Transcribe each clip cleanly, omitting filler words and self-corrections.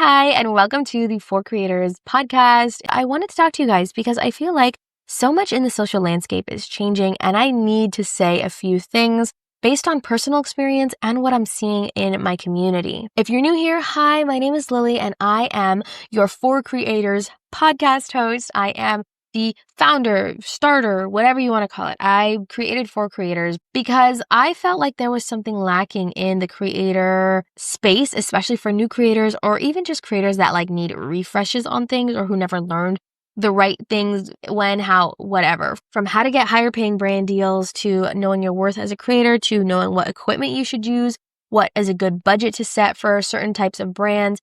Hi, and welcome to the For Creators podcast. I wanted to talk to you guys because I feel like so much in the social landscape is changing, and I need to say a few things based on personal experience and what I'm seeing in my community. If you're new here, hi, my name is Lily, and I am your For Creators podcast host. I am the founder, starter, whatever you want to call it. I created For Creators because I felt like there was something lacking in the creator space, especially for new creators or even just creators that need refreshes on things or who never learned the right things when, how, whatever. From how to get higher paying brand deals to knowing your worth as a creator to knowing what equipment you should use, what is a good budget to set for certain types of brands,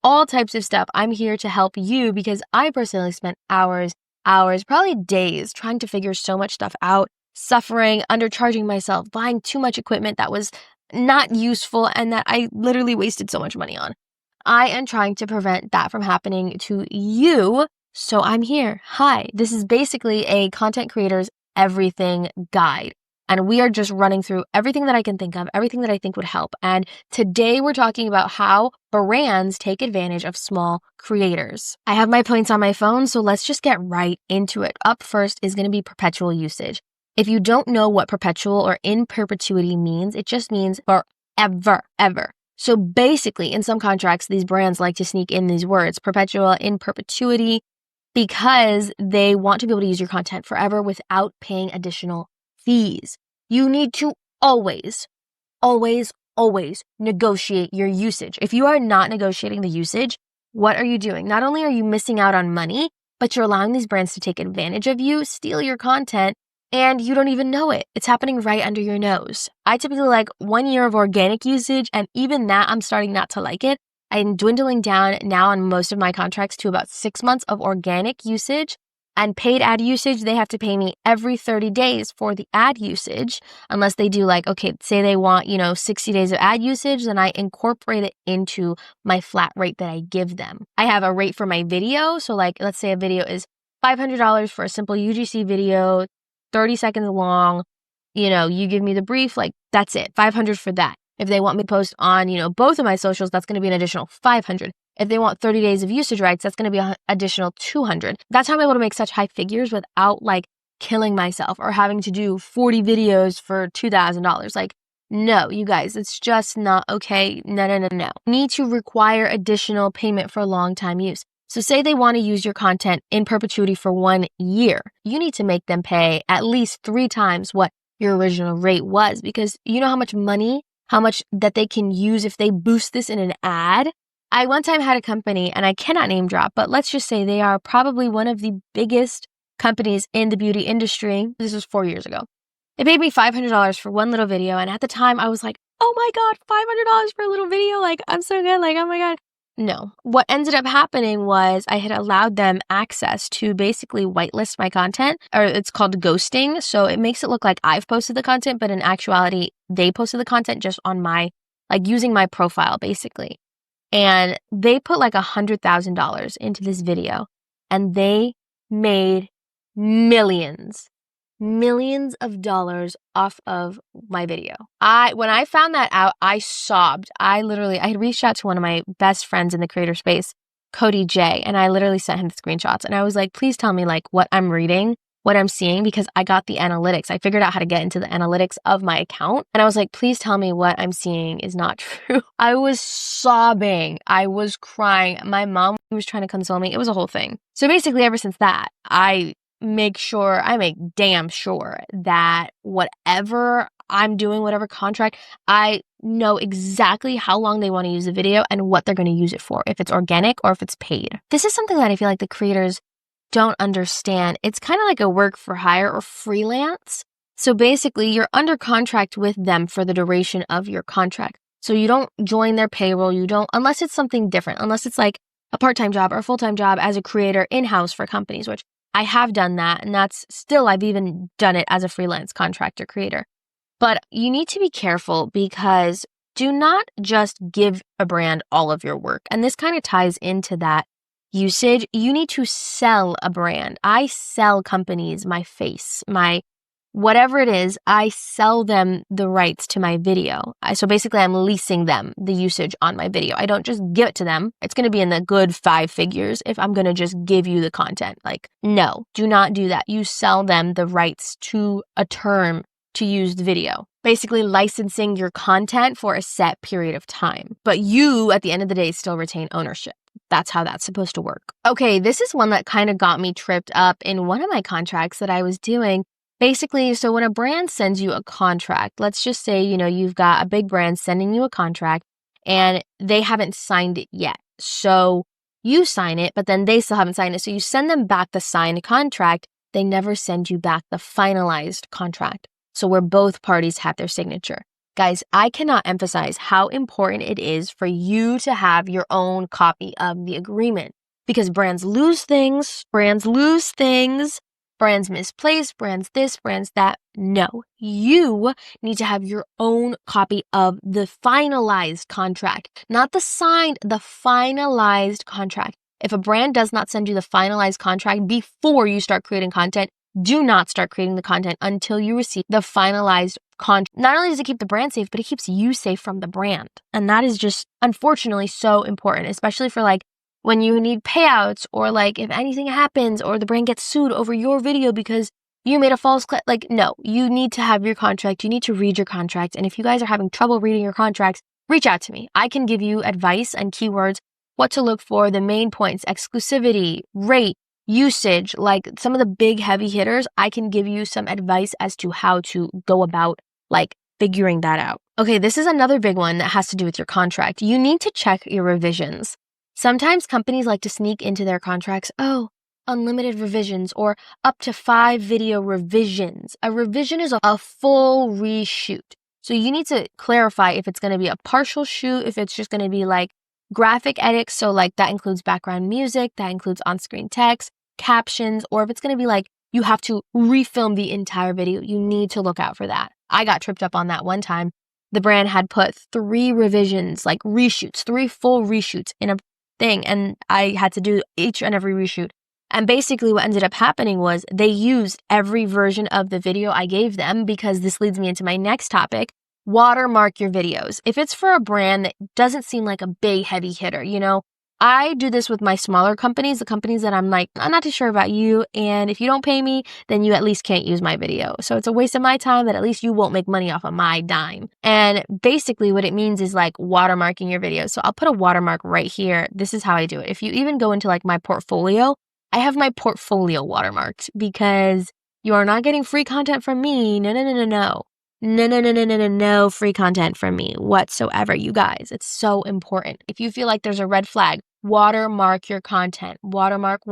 all types of stuff. I'm here to help you because I personally spent hours, probably days trying to figure so much stuff out, suffering, undercharging myself, buying too much equipment that was not useful and that I literally wasted so much money on. I am trying to prevent that from happening to you. So I'm here. Hi, this is basically a content creator's everything guide. And we are just running through everything that I can think of, everything that I think would help. And today we're talking about how brands take advantage of small creators. I have my points on my phone, so let's just get right into it. Up first is going to be perpetual usage. If you don't know what perpetual or in perpetuity means, it just means forever, ever. So basically, in some contracts, these brands like to sneak in these words, perpetual, in perpetuity, because they want to be able to use your content forever without paying additional fees. You need to always negotiate your usage. If you are not negotiating the usage, what are you doing? Not only are you missing out on money, but you're allowing these brands to take advantage of you, steal your content, and you don't even know it. It's happening right under your nose. I typically like 1 year of organic usage, and even that, I'm starting not to like it. I'm dwindling down now on most of my contracts to about 6 months of organic usage. And paid ad usage, they have to pay me every 30 days for the ad usage, unless they do say they want, 60 days of ad usage, then I incorporate it into my flat rate that I give them. I have a rate for my video. So let's say a video is $500 for a simple UGC video, 30 seconds long. You give me the brief, that's it, $500 for that. If they want me to post on, both of my socials, that's going to be an additional $500. If they want 30 days of usage rights, that's going to be an additional $200. That's how I'm able to make such high figures without killing myself or having to do 40 videos for $2,000. No, you guys, it's just not okay. No. You need to require additional payment for long time use. So say they want to use your content in perpetuity for 1 year. You need to make them pay at least 3 times what your original rate was, because you know how much that they can use if they boost this in an ad. I one time had a company, and I cannot name drop, but let's just say they are probably one of the biggest companies in the beauty industry. This was 4 years ago. They paid me $500 for one little video, and at the time I was like, oh my God, $500 for a little video? I'm so good. Oh my God. No. What ended up happening was I had allowed them access to basically whitelist my content, or it's called ghosting. So it makes it look like I've posted the content, but in actuality, they posted the content just on my, using my profile basically. And they put $100,000 into this video, and they made millions of dollars off of my video. When I found that out, I sobbed. I had reached out to one of my best friends in the creator space, Cody J, and I literally sent him the screenshots, and I was like, please tell me what I'm reading, what I'm seeing, because I got the analytics. I figured out how to get into the analytics of my account. And I was like, please tell me what I'm seeing is not true. I was sobbing. I was crying. My mom was trying to console me. It was a whole thing. So basically, ever since that, I make damn sure that whatever I'm doing, whatever contract, I know exactly how long they want to use the video and what they're going to use it for, if it's organic or if it's paid. This is something that I feel like the creators don't understand. It's kind of like a work for hire or freelance. So basically, you're under contract with them for the duration of your contract. So you don't join their payroll. You don't, unless it's something different, unless it's a part-time job or a full-time job as a creator in-house for companies, which I have done that. And I've even done it as a freelance contractor creator. But you need to be careful, because do not just give a brand all of your work. And this kind of ties into that usage. You need to sell a brand. I sell companies my face, my whatever it is, I sell them the rights to my video. So basically, I'm leasing them the usage on my video. I don't just give it to them. It's going to be in the good 5 figures if I'm going to just give you the content. Like, no, do not do that. You sell them the rights to a term to use the video. Basically licensing your content for a set period of time. But you, at the end of the day, still retain ownership. That's how that's supposed to work. Okay, this is one that kind of got me tripped up in one of my contracts that I was doing. Basically, so when a brand sends you a contract, let's just say, you've got a big brand sending you a contract and they haven't signed it yet. So you sign it, but then they still haven't signed it. So you send them back the signed contract. They never send you back the finalized contract. So where both parties have their signature. Guys, I cannot emphasize how important it is for you to have your own copy of the agreement because brands lose things, brands misplace, brands this, brands that. No, you need to have your own copy of the finalized contract, not the signed, the finalized contract. If a brand does not send you the finalized contract before you start creating content, do not start creating the content until you receive the finalized contract. Not only does it keep the brand safe, but it keeps you safe from the brand. And that is just unfortunately so important, especially for like when you need payouts or like if anything happens or the brand gets sued over your video because you made a false claim. Like, no, you need to have your contract. You need to read your contract. And if you guys are having trouble reading your contracts, reach out to me. I can give you advice and keywords, what to look for, the main points, exclusivity, rate, usage, like some of the big heavy hitters. I can give you some advice as to how to go about like figuring that out. Okay, this is another big one that has to do with your contract. You need to check your revisions. Sometimes companies like to sneak into their contracts, unlimited revisions or up to 5 video revisions. A revision is a full reshoot. So you need to clarify if it's going to be a partial shoot, if it's just going to be like graphic edits. So like that includes background music, that includes on-screen text, captions, or if it's going to be like you have to refilm the entire video, you need to look out for that. I got tripped up on that one time. The brand had put 3 revisions, like reshoots, 3 full reshoots in a thing, and I had to do each and every reshoot. And basically what ended up happening was they used every version of the video I gave them because this leads me into my next topic. Watermark your videos. If it's for a brand that doesn't seem like a big heavy hitter, I do this with my smaller companies, the companies that I'm like, I'm not too sure about you. And if you don't pay me, then you at least can't use my video. So it's a waste of my time, but at least you won't make money off of my dime. And basically what it means is like watermarking your videos. So I'll put a watermark right here. This is how I do it. If you even go into like my portfolio, I have my portfolio watermarked because you are not getting free content from me. No. No free content from me whatsoever, you guys. It's so important. If you feel like there's a red flag, watermark your content. Watermark.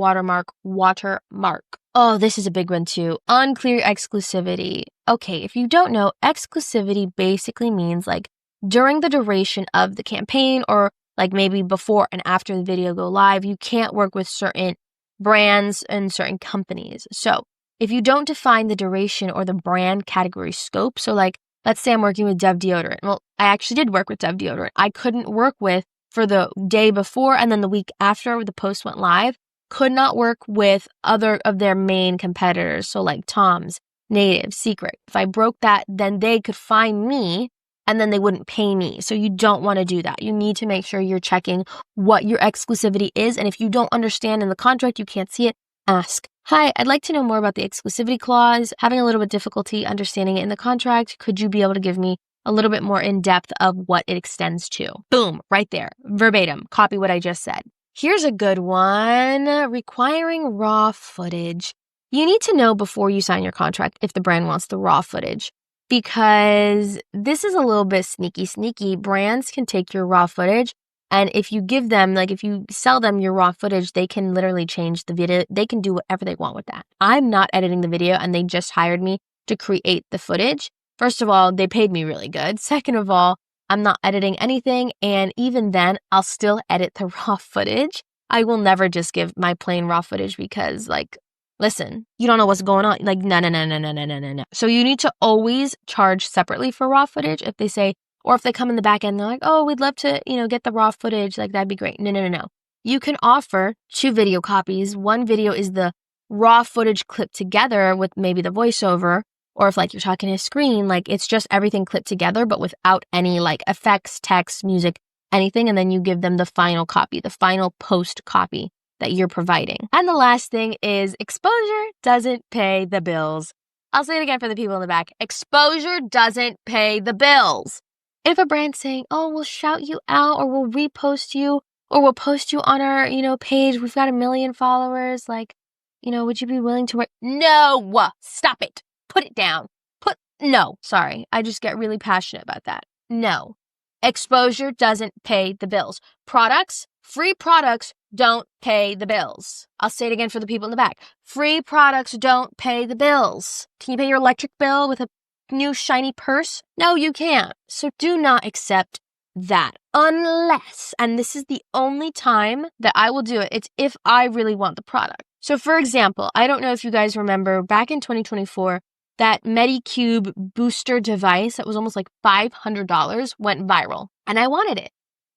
Oh, this is a big one too. Unclear exclusivity. Okay, if you don't know, exclusivity basically means like during the duration of the campaign or like maybe before and after the video go live, you can't work with certain brands and certain companies. So if you don't define the duration or the brand category scope, so like, let's say I'm working with Dove Deodorant. Well, I actually did work with Dove Deodorant. I couldn't work with for the day before and then the week after the post went live, could not work with other of their main competitors. So like Tom's, Native, Secret. If I broke that, then they could find me and then they wouldn't pay me. So you don't want to do that. You need to make sure you're checking what your exclusivity is. And if you don't understand in the contract, you can't see it, ask. Hi, I'd like to know more about the exclusivity clause. Having a little bit difficulty understanding it in the contract. Could you be able to give me a little bit more in depth of what it extends to? Boom, right there. Verbatim, copy what I just said. Here's a good one. Requiring raw footage. You need to know before you sign your contract if the brand wants the raw footage because this is a little bit sneaky. Brands can take your raw footage. And if you give them, like if you sell them your raw footage, they can literally change the video. They can do whatever they want with that. I'm not editing the video and they just hired me to create the footage. First of all, they paid me really good. Second of all, I'm not editing anything. And even then, I'll still edit the raw footage. I will never just give my plain raw footage because like, listen, you don't know what's going on. Like, no. So you need to always charge separately for raw footage if they say, or if they come in the back end, they're like, oh, we'd love to, get the raw footage. Like, that'd be great. No. You can offer 2 video copies. One video is the raw footage clipped together with maybe the voiceover, or if like you're talking to a screen, like it's just everything clipped together, but without any like effects, text, music, anything. And then you give them the final copy, the final post copy that you're providing. And the last thing is exposure doesn't pay the bills. I'll say it again for the people in the back. Exposure doesn't pay the bills. If a brand's saying, oh, we'll shout you out or we'll repost you or we'll post you on our, page. We've got 1 million followers. Like, would you be willing to work? No, stop it. Put it down. No, sorry. I just get really passionate about that. No. Exposure doesn't pay the bills. Free products don't pay the bills. I'll say it again for the people in the back. Free products don't pay the bills. Can you pay your electric bill with a new shiny purse? No, you can't. So do not accept that unless, and this is the only time that I will do it, it's if I really want the product. So for example, I don't know if you guys remember back in 2024, that Medicube booster device that was almost like $500 went viral and I wanted it.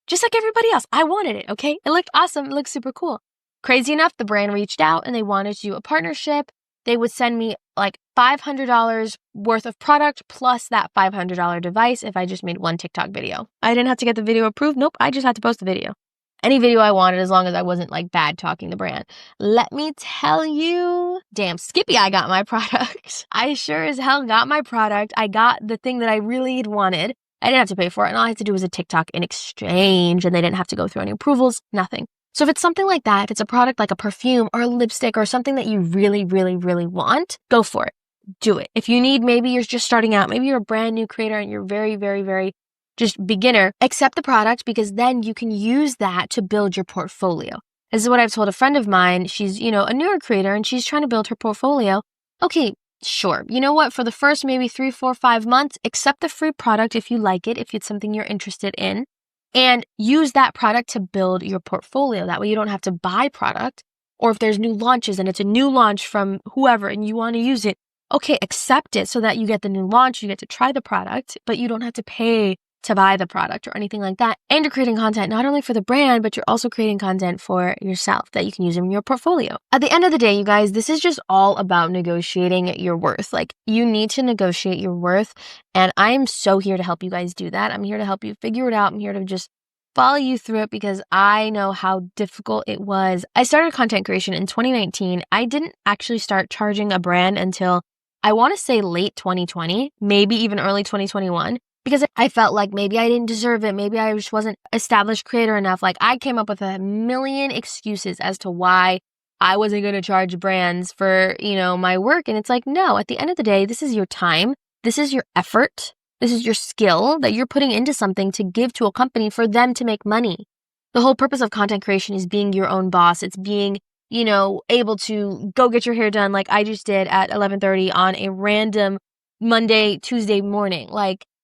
Just like everybody else, I wanted it, okay? It looked awesome. It looked super cool. Crazy enough, the brand reached out and they wanted to do a partnership. They would send me like $500 worth of product plus that $500 device if I just made one TikTok video. I didn't have to get the video approved. Nope, I just had to post the video. Any video I wanted as long as I wasn't like bad talking the brand. Let me tell you, damn Skippy, I got my product. I sure as hell got my product. I got the thing that I really had wanted. I didn't have to pay for it. And all I had to do was a TikTok in exchange and they didn't have to go through any approvals, nothing. So if it's something like that, if it's a product like a perfume or a lipstick or something that you really, really, really want, go for it. Do it. If you need, maybe you're just starting out, maybe you're a brand new creator and you're very, very, very just beginner, accept the product because then you can use that to build your portfolio. This is what I've told a friend of mine. She's, a newer creator and she's trying to build her portfolio. Okay, sure. You know what? For the first maybe 3, 4, 5 months, accept the free product if you like it, if it's something you're interested in, and use that product to build your portfolio. That way you don't have to buy product, or if there's new launches and it's a new launch from whoever and you want to use it, okay, accept it so that you get the new launch, you get to try the product, but you don't have to pay to buy the product or anything like that. And you're creating content not only for the brand, but you're also creating content for yourself that you can use in your portfolio. At the end of the day, you guys, this is just all about negotiating your worth. Like you need to negotiate your worth. And I am so here to help you guys do that. I'm here to help you figure it out. I'm here to just follow you through it because I know how difficult it was. I started content creation in 2019. I didn't actually start charging a brand until I want to say late 2020, maybe even early 2021. Because I felt like maybe I didn't deserve it. Maybe I just wasn't established creator enough. Like I came up with a million excuses as to why I wasn't going to charge brands for, my work. And it's like, no, at the end of the day, this is your time. This is your effort. This is your skill that you're putting into something to give to a company for them to make money. The whole purpose of content creation is being your own boss. It's being, able to go get your hair done like I just did at 11:30 on a random Monday, Tuesday morning.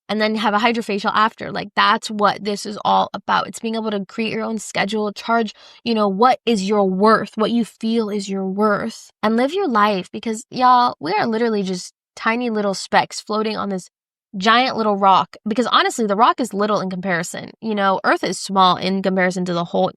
And then have a hydrofacial after. Like that's what this is all about. It's being able to create your own schedule, charge, what is your worth, what you feel is your worth, and live your life because y'all, we are literally just tiny little specks floating on this giant little rock. Because honestly, the rock is little in comparison. Earth is small in comparison to the whole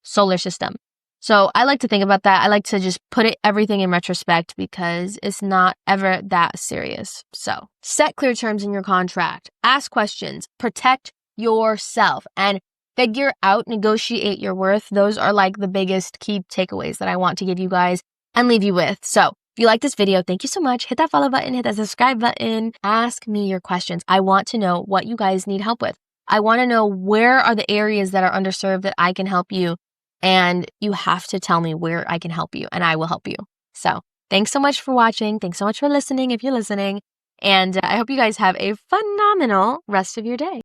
solar system. So I like to think about that. I like to just put everything in retrospect because it's not ever that serious. So set clear terms in your contract, ask questions, protect yourself, and figure out, negotiate your worth. Those are like the biggest key takeaways that I want to give you guys and leave you with. So if you like this video, thank you so much. Hit that follow button, hit that subscribe button. Ask me your questions. I want to know what you guys need help with. I want to know where are the areas that are underserved that I can help you. And you have to tell me where I can help you and I will help you. So thanks so much for watching. Thanks so much for listening if you're listening. And I hope you guys have a phenomenal rest of your day.